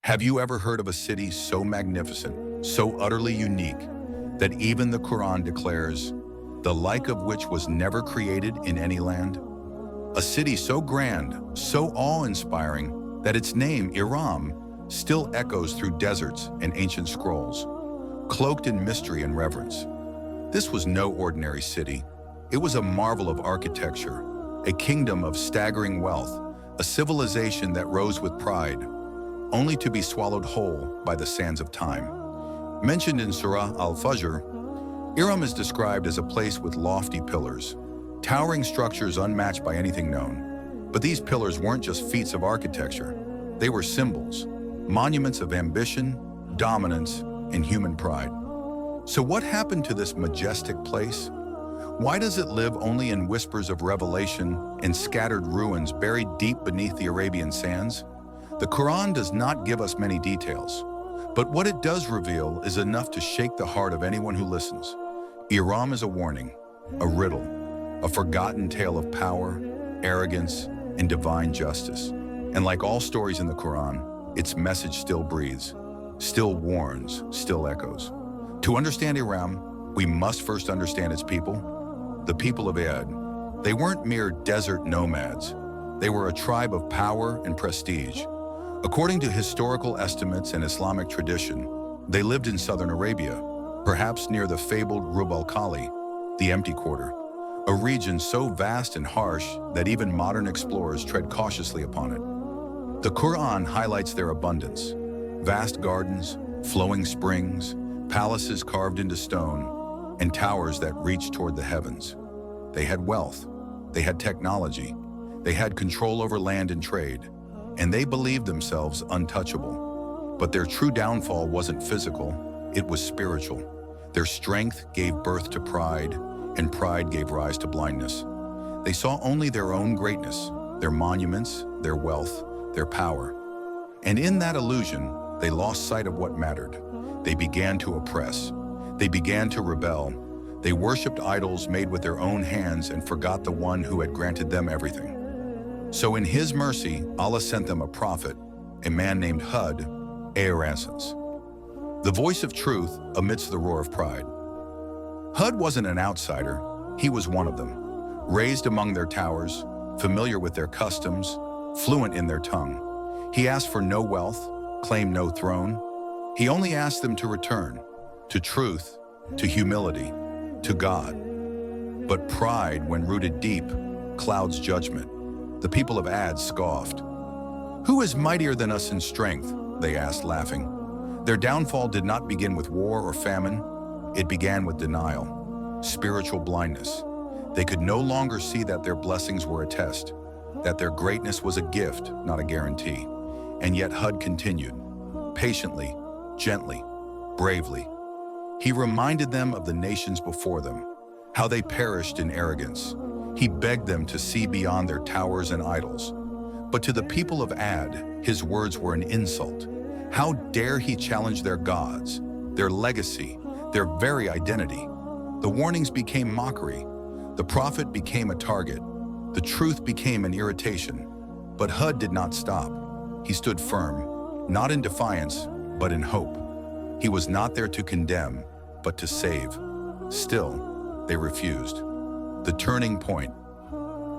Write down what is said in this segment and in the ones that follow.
Have you ever heard of a city so magnificent, so utterly unique, that even the Quran declares, the like of which was never created in any land? A city so grand, so awe-inspiring, that its name, Iram, still echoes through deserts and ancient scrolls, cloaked in mystery and reverence. This was no ordinary city. It was a marvel of architecture, a kingdom of staggering wealth, a civilization that rose with pride, only to be swallowed whole by the sands of time. Mentioned in Surah Al-Fajr, Iram is described as a place with lofty pillars, towering structures unmatched by anything known. But these pillars weren't just feats of architecture. They were symbols, monuments of ambition, dominance, and human pride. So what happened to this majestic place? Why does it live only in whispers of revelation and scattered ruins buried deep beneath the Arabian sands? The Quran does not give us many details, but what it does reveal is enough to shake the heart of anyone who listens. Iram is a warning, a riddle, a forgotten tale of power, arrogance, and divine justice. And like all stories in the Quran, its message still breathes, still warns, still echoes. To understand Iram, we must first understand its people, the people of Ad. They weren't mere desert nomads. They were a tribe of power and prestige. According to historical estimates and Islamic tradition, they lived in southern Arabia, perhaps near the fabled Rub al-Khali, the empty quarter, a region so vast and harsh that even modern explorers tread cautiously upon it. The Quran highlights their abundance: vast gardens, flowing springs, palaces carved into stone, and towers that reach toward the heavens. They had wealth, they had technology, they had control over land and trade, and they believed themselves untouchable. But their true downfall wasn't physical, it was spiritual. Their strength gave birth to pride, and pride gave rise to blindness. They saw only their own greatness, their monuments, their wealth, their power. And in that illusion, they lost sight of what mattered. They began to oppress. They began to rebel. They worshipped idols made with their own hands and forgot the one who had granted them everything. So in His mercy, Allah sent them a prophet, a man named Hud, erasure, the voice of truth amidst the roar of pride. Hud wasn't an outsider, he was one of them, raised among their towers, familiar with their customs, fluent in their tongue. He asked for no wealth, claimed no throne. He only asked them to return, to truth, to humility, to God. But pride, when rooted deep, clouds judgment. The people of Ad scoffed. "Who is mightier than us in strength?" they asked, laughing. Their downfall did not begin with war or famine. It began with denial, spiritual blindness. They could no longer see that their blessings were a test, that their greatness was a gift, not a guarantee. And yet Hud continued, patiently, gently, bravely. He reminded them of the nations before them, how they perished in arrogance. He begged them to see beyond their towers and idols. But to the people of Ad, his words were an insult. How dare he challenge their gods, their legacy, their very identity? The warnings became mockery. The prophet became a target. The truth became an irritation. But Hud did not stop. He stood firm, not in defiance, but in hope. He was not there to condemn, but to save. Still, they refused. The turning point.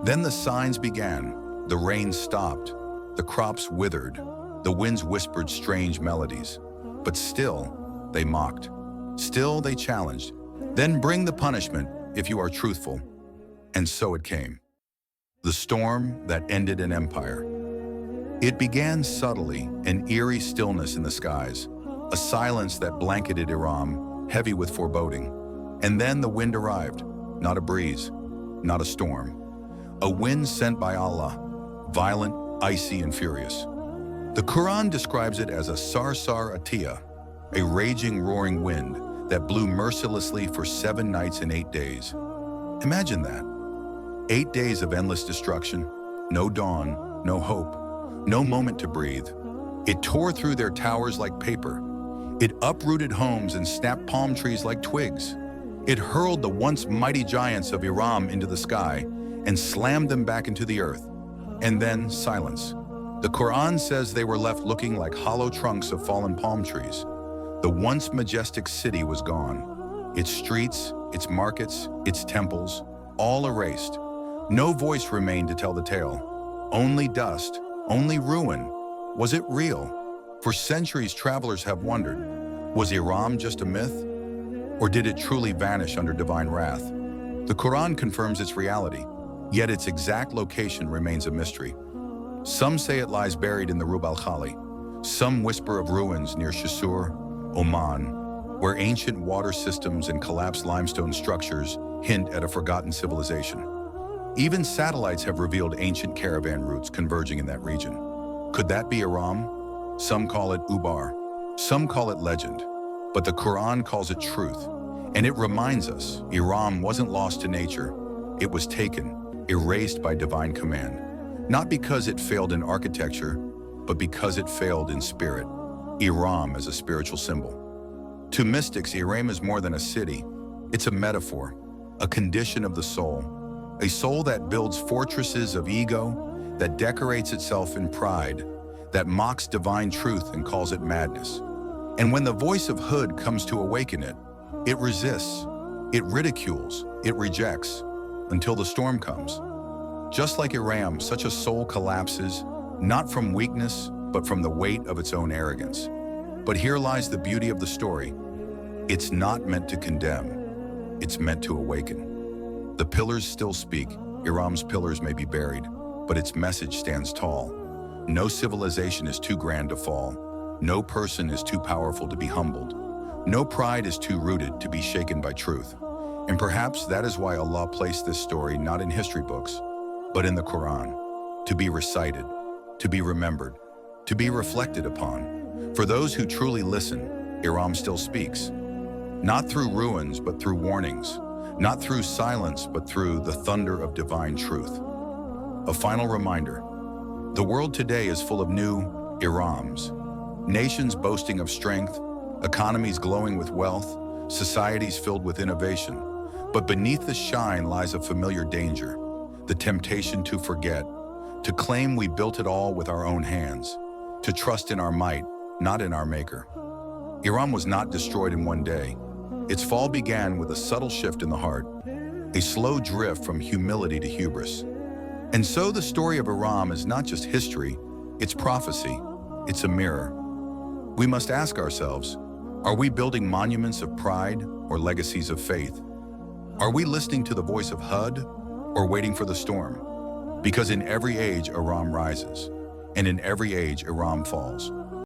Then the signs began. The rain stopped. The crops withered. The winds whispered strange melodies. But still, they mocked. Still, they challenged. Then bring the punishment if you are truthful. And so it came. The storm that ended an empire. It began subtly, an eerie stillness in the skies, a silence that blanketed Iram, heavy with foreboding. And then the wind arrived, not a breeze, not a storm. A wind sent by Allah, violent, icy, and furious. The Quran describes it as a sarsar atiyah, a raging, roaring wind that blew mercilessly for 7 nights and 8 days. Imagine that. 8 days of endless destruction, no dawn, no hope, no moment to breathe. It tore through their towers like paper. It uprooted homes and snapped palm trees like twigs. It hurled the once mighty giants of Iram into the sky and slammed them back into the earth. And then silence. The Qur'an says they were left looking like hollow trunks of fallen palm trees. The once majestic city was gone. Its streets, its markets, its temples, all erased. No voice remained to tell the tale. Only dust, only ruin. Was it real? For centuries, travelers have wondered, was Iram just a myth? Or did it truly vanish under divine wrath? The Quran confirms its reality, yet its exact location remains a mystery. Some say it lies buried in the Rub al-Khali. Some whisper of ruins near Shusur, Oman, where ancient water systems and collapsed limestone structures hint at a forgotten civilization. Even satellites have revealed ancient caravan routes converging in that region. Could that be Iram? Some call it Ubar, some call it legend, but the Quran calls it truth. And it reminds us, Iram wasn't lost to nature. It was taken, erased by divine command. Not because it failed in architecture, but because it failed in spirit. Iram as a spiritual symbol. To mystics, Iram is more than a city. It's a metaphor, a condition of the soul. A soul that builds fortresses of ego, that decorates itself in pride, that mocks divine truth and calls it madness. And when the voice of Hud comes to awaken it, it resists, it ridicules, it rejects, until the storm comes. Just like Iram, such a soul collapses, not from weakness, but from the weight of its own arrogance. But here lies the beauty of the story. It's not meant to condemn, it's meant to awaken. The pillars still speak. Iram's pillars may be buried, but its message stands tall. No civilization is too grand to fall. No person is too powerful to be humbled. No pride is too rooted to be shaken by truth. And perhaps that is why Allah placed this story not in history books, but in the Quran, to be recited, to be remembered, to be reflected upon. For those who truly listen, Iram still speaks. Not through ruins, but through warnings. Not through silence, but through the thunder of divine truth. A final reminder. The world today is full of new Irams. Nations boasting of strength, economies glowing with wealth, societies filled with innovation. But beneath the shine lies a familiar danger, the temptation to forget, to claim we built it all with our own hands, to trust in our might, not in our maker. Iram was not destroyed in one day. Its fall began with a subtle shift in the heart, a slow drift from humility to hubris. And so the story of Iram is not just history, it's prophecy, it's a mirror. We must ask ourselves, are we building monuments of pride or legacies of faith? Are we listening to the voice of Hud or waiting for the storm? Because in every age, Iram rises, and in every age, Iram falls.